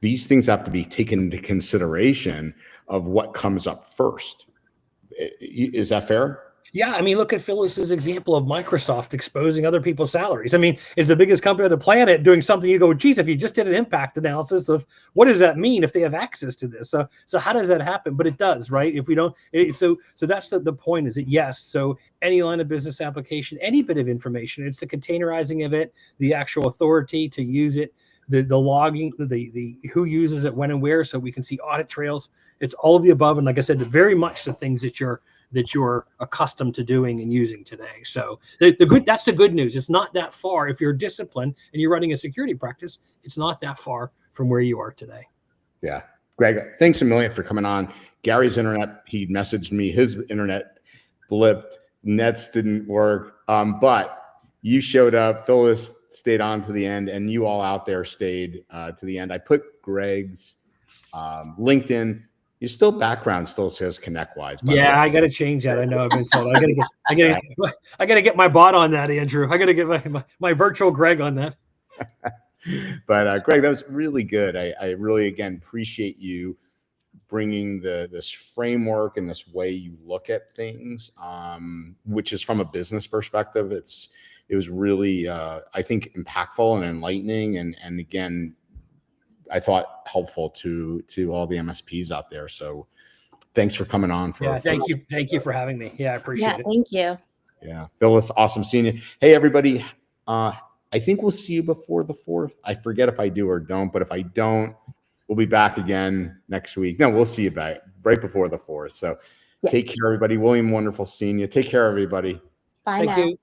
these things have to be taken into consideration of what comes up first. Is that fair? Yeah, I mean, look at Phyllis's example of Microsoft exposing other people's salaries. I mean, it's the biggest company on the planet doing something. You go, geez, if you just did an impact analysis of what does that mean if they have access to this? So how does that happen? But it does, right? If we don't, so that's the point. Is that yes? So any line of business application, any bit of information, it's the containerizing of it, the actual authority to use it, the logging, the who uses it, when and where, so we can see audit trails. It's all of the above, and like I said, very much the things that you're accustomed to doing and using today. So that's the good news. It's not that far. If you're disciplined and you're running a security practice, it's not that far from where you are today. Yeah. Greg, thanks a million for coming on. Gary's internet, he messaged me, his internet blipped, nets didn't work. But you showed up, Phyllis stayed on to the end, and you all out there stayed to the end. I put Greg's LinkedIn. Your background still says ConnectWise. Yeah, I got to change that. I know I've been told. I got to get my bot on that, Andrew. I got to get my virtual Greg on that. But Greg, that was really good. I really, again, appreciate you bringing this framework and this way you look at things, which is from a business perspective. It was really, I think, impactful and enlightening, and again, I thought helpful to all the MSPs out there. So thanks for coming on. Thank you for having me. Yeah, I appreciate it. Thank you. Yeah, Phyllis, awesome seeing you. Hey, everybody. I think we'll see you before the 4th. I forget if I do or don't, but if I don't, we'll be back again next week. No, we'll see you back right before the 4th. So Take care, everybody. William, wonderful seeing you. Take care, everybody. Bye now. Thank you.